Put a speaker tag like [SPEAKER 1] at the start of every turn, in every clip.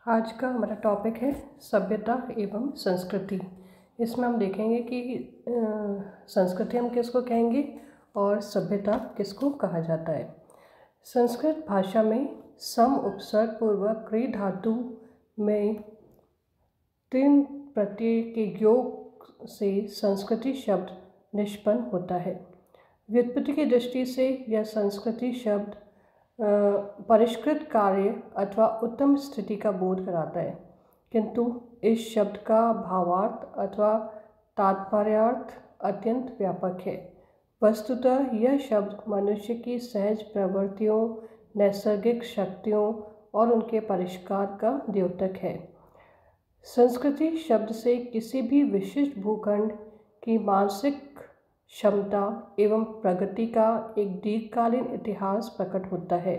[SPEAKER 1] आज का हमारा टॉपिक है सभ्यता एवं संस्कृति। इसमें हम देखेंगे कि संस्कृति हम किसको कहेंगे और सभ्यता किसको कहा जाता है। संस्कृत भाषा में सम उपसर्ग पूर्वक क्री धातु में 3 प्रत्यय के योग से संस्कृति शब्द निष्पन्न होता है। व्युत्पत्ति की दृष्टि से यह संस्कृति शब्द परिष्कृत कार्य अथवा उत्तम स्थिति का बोध कराता है, किंतु इस शब्द का भावार्थ अथवा तात्पर्यार्थ अत्यंत व्यापक है। वस्तुतः यह शब्द मनुष्य की सहज प्रवृत्तियों, नैसर्गिक शक्तियों और उनके परिष्कार का द्योतक है। संस्कृति शब्द से किसी भी विशिष्ट भूखंड की मानसिक क्षमता एवं प्रगति का एक दीर्घकालीन इतिहास प्रकट होता है।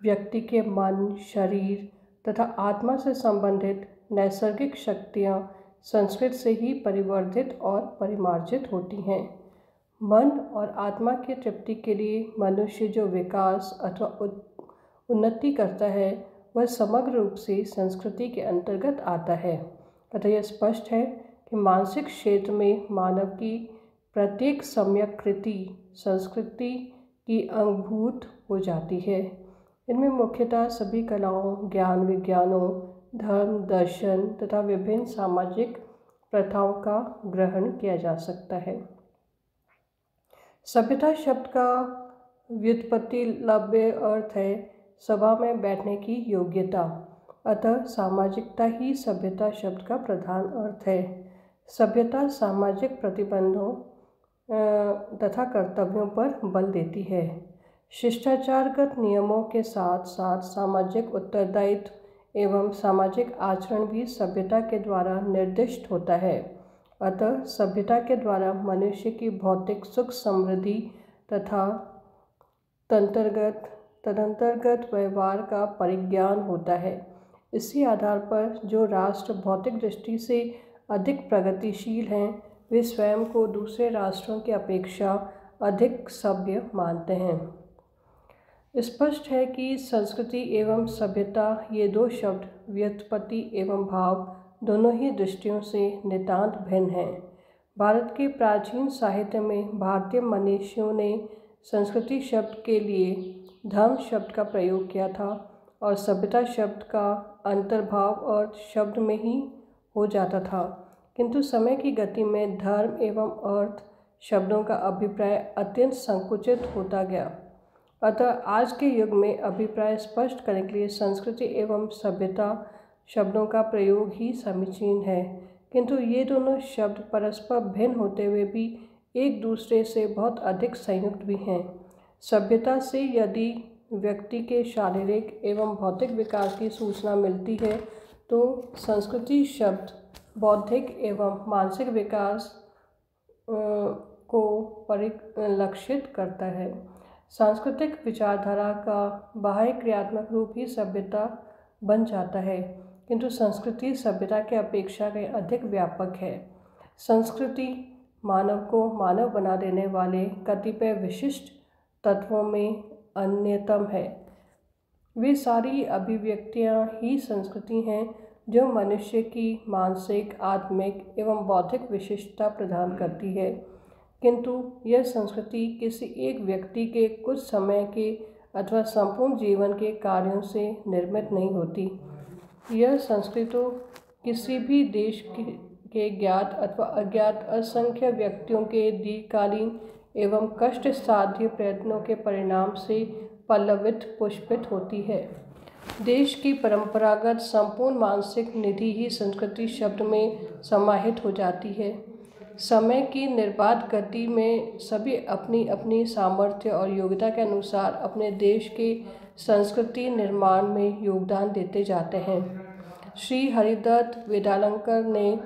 [SPEAKER 1] व्यक्ति के मन, शरीर तथा आत्मा से संबंधित नैसर्गिक शक्तियाँ संस्कृत से ही परिवर्धित और परिमार्जित होती हैं। मन और आत्मा की तृप्ति के लिए मनुष्य जो विकास अथवा उन्नति करता है वह समग्र रूप से संस्कृति के अंतर्गत आता है। अतः यह स्पष्ट है कि मानसिक क्षेत्र में मानव की प्रत्येक सम्यक कृति संस्कृति की अंगभूत हो जाती है। इनमें मुख्यतः सभी कलाओं, ज्ञान विज्ञानों, धर्म, दर्शन तथा विभिन्न सामाजिक प्रथाओं का ग्रहण किया जा सकता है। सभ्यता शब्द का व्युत्पत्ति लब्य अर्थ है सभा में बैठने की योग्यता, अतः सामाजिकता ही सभ्यता शब्द का प्रधान अर्थ है। सभ्यता सामाजिक प्रतिबंधों तथा कर्तव्यों पर बल देती है। शिष्टाचारगत नियमों के साथ साथ सामाजिक उत्तरदायित्व एवं सामाजिक आचरण भी सभ्यता के द्वारा निर्दिष्ट होता है। अतः सभ्यता के द्वारा मनुष्य की भौतिक सुख समृद्धि तथा तदंतर्गत व्यवहार का परिज्ञान होता है। इसी आधार पर जो राष्ट्र भौतिक दृष्टि से अधिक प्रगतिशील हैं वे स्वयं को दूसरे राष्ट्रों की अपेक्षा अधिक सभ्य मानते हैं। स्पष्ट है कि संस्कृति एवं सभ्यता ये दो शब्द व्युत्पत्ति एवं भाव दोनों ही दृष्टियों से नितांत भिन्न हैं। भारत के प्राचीन साहित्य में भारतीय मनीषियों ने संस्कृति शब्द के लिए धर्म शब्द का प्रयोग किया था और सभ्यता शब्द का अंतर्भाव अर्थ शब्द में ही हो जाता था, किंतु समय की गति में धर्म एवं अर्थ शब्दों का अभिप्राय अत्यंत संकुचित होता गया। अतः आज के युग में अभिप्राय स्पष्ट करने के लिए संस्कृति एवं सभ्यता शब्दों का प्रयोग ही समीचीन है, किंतु ये दोनों शब्द परस्पर भिन्न होते हुए भी एक दूसरे से बहुत अधिक संयुक्त भी हैं। सभ्यता से यदि व्यक्ति के शारीरिक एवं भौतिक विकास की सूचना मिलती है तो संस्कृति शब्द बौद्धिक एवं मानसिक विकास को परिलक्षित करता है। सांस्कृतिक विचारधारा का बाह्य क्रियात्मक रूप ही सभ्यता बन जाता है, किंतु संस्कृति सभ्यता के अपेक्षा के अधिक व्यापक है। संस्कृति मानव को मानव बना देने वाले कतिपय विशिष्ट तत्वों में अन्यतम है। वे सारी अभिव्यक्तियाँ ही संस्कृति हैं जो मनुष्य की मानसिक, आत्मिक एवं बौद्धिक विशिष्टता प्रदान करती है, किंतु यह संस्कृति किसी एक व्यक्ति के कुछ समय के अथवा संपूर्ण जीवन के कार्यों से निर्मित नहीं होती। यह संस्कृति किसी भी देश के ज्ञात अथवा अज्ञात असंख्य व्यक्तियों के दीर्घकालीन एवं कष्ट साध्य प्रयत्नों के परिणाम से पल्लवित पुष्पित होती है। देश की परंपरागत संपूर्ण मानसिक निधि ही संस्कृति शब्द में समाहित हो जाती है। समय की निर्बाध गति में सभी अपनी अपनी सामर्थ्य और योग्यता के अनुसार अपने देश के संस्कृति निर्माण में योगदान देते जाते हैं। श्री हरिदत्त वेदालंकर ने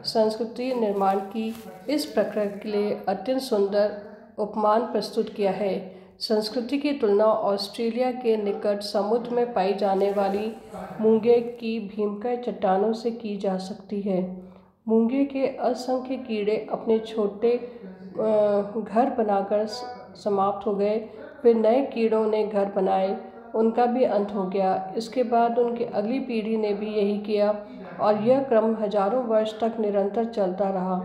[SPEAKER 1] संस्कृति निर्माण की इस प्रक्रिया के लिए अत्यंत सुंदर उपमान प्रस्तुत किया है। संस्कृति की तुलना ऑस्ट्रेलिया के निकट समुद्र में पाई जाने वाली मूंगे की भीमकाय चट्टानों से की जा सकती है। मूंगे के असंख्य कीड़े अपने छोटे घर बनाकर समाप्त हो गए, फिर नए कीड़ों ने घर बनाए उनका भी अंत हो गया। इसके बाद उनकी अगली पीढ़ी ने भी यही किया और यह क्रम हजारों वर्ष तक निरंतर चलता रहा।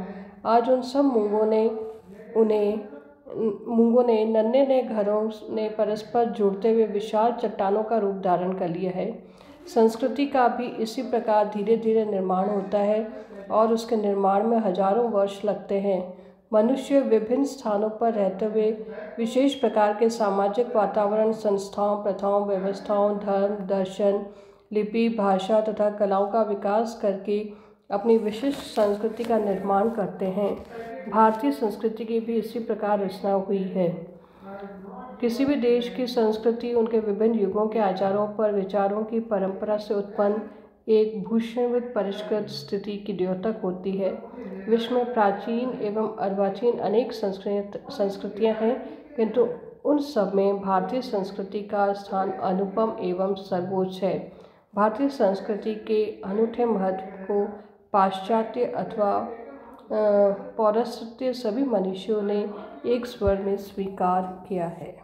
[SPEAKER 1] आज उन सब मूंगों ने नन्हे घरों ने परस्पर जुड़ते हुए विशाल चट्टानों का रूप धारण कर लिया है। संस्कृति का भी इसी प्रकार धीरे धीरे निर्माण होता है और उसके निर्माण में हजारों वर्ष लगते हैं। मनुष्य विभिन्न स्थानों पर रहते हुए विशेष प्रकार के सामाजिक वातावरण, संस्थाओं, प्रथाओं, व्यवस्थाओं, धर्म, दर्शन, लिपि, भाषा तथा कलाओं का विकास करके अपनी विशिष्ट संस्कृति का निर्माण करते हैं। भारतीय संस्कृति की भी इसी प्रकार रचना हुई है। किसी भी देश की संस्कृति उनके विभिन्न युगों के आचारों पर विचारों की परंपरा से उत्पन्न एक भूषणविद परिष्कृत स्थिति की द्योतक होती है। विश्व में प्राचीन एवं अर्वाचीन अनेक संस्कृतियाँ हैं, किंतु उन सब में भारतीय संस्कृति का स्थान अनुपम एवं सर्वोच्च है। भारतीय संस्कृति के अनूठे महत्व को पाश्चात्य अथवा पौरस्त्य सभी मनुष्यों ने एक स्वर में स्वीकार किया है।